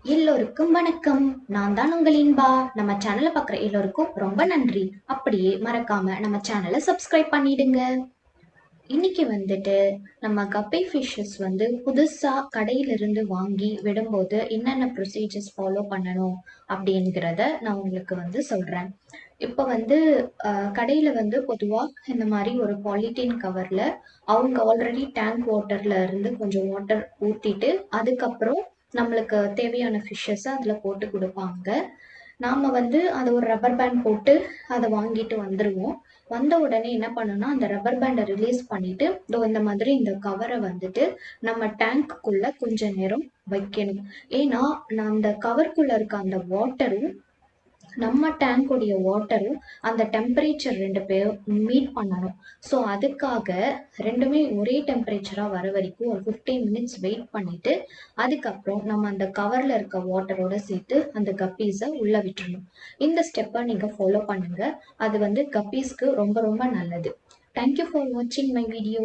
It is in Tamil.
எல்லோருக்கும் வணக்கம். நான் தான் உங்கள் இன்பா. நம்ம சேனலை பார்க்குற எல்லோருக்கும் ரொம்ப நன்றி. அப்படியே மறக்காம நம்ம சேனலை சப்ஸ்கிரைப் பண்ணிடுங்க. இன்னைக்கு வந்துட்டு நம்ம கப்பை ஃபிஷ்ஷஸ் வந்து புதுசா கடையிலிருந்து வாங்கி விடும்போது என்னென்ன ப்ரொசீஜர்ஸ் ஃபாலோ பண்ணணும் அப்படிங்கிறத நான் உங்களுக்கு வந்து சொல்றேன். இப்போ வந்து கடையில் வந்து பொதுவாக இந்த மாதிரி ஒரு பாலித்தீன் கவரில் அவங்க ஆல்ரெடி டேங்க் வாட்டர்ல இருந்து கொஞ்சம் வாட்டர் ஊற்றிட்டு அதுக்கப்புறம் நம்மளுக்கு தேவையான ஃபிஷ்ஷஸை அதில் போட்டு கொடுப்பாங்க. நாம் வந்து அதை ஒரு ரப்பர் பேண்ட் போட்டு அதை வாங்கிட்டு வந்துடுவோம். வந்த உடனே என்ன பண்ணணும்னா அந்த ரப்பர் பேண்டை ரிலீஸ் பண்ணிட்டு இந்த மாதிரி இந்த கவரை வந்துட்டு நம்ம டேங்க்குள்ள கொஞ்ச நேரம் வைக்கணும். ஏன்னா நான் அந்த கவருக்குள்ள இருக்க அந்த வாட்டரும் நம்ம டேங்க்குடைய வாட்டரும் அந்த டெம்பரேச்சர் ரெண்டு பேரும் மீட் பண்ணணும். ஸோ அதுக்காக ரெண்டுமே ஒரே டெம்பரேச்சராக வர வரைக்கும் ஒரு 15 மினிட்ஸ் வெயிட் பண்ணிட்டு அதுக்கப்புறம் நம்ம அந்த கவரில் இருக்க வாட்டரோட சேர்த்து அந்த கப்பீஸை உள்ளே விட்டுறணும். இந்த ஸ்டெப்பை நீங்கள் ஃபாலோ பண்ணுங்க. அது வந்து கப்பீஸ்க்கு ரொம்ப ரொம்ப நல்லது. தேங்க்யூ ஃபார் வாட்சிங் மை வீடியோ.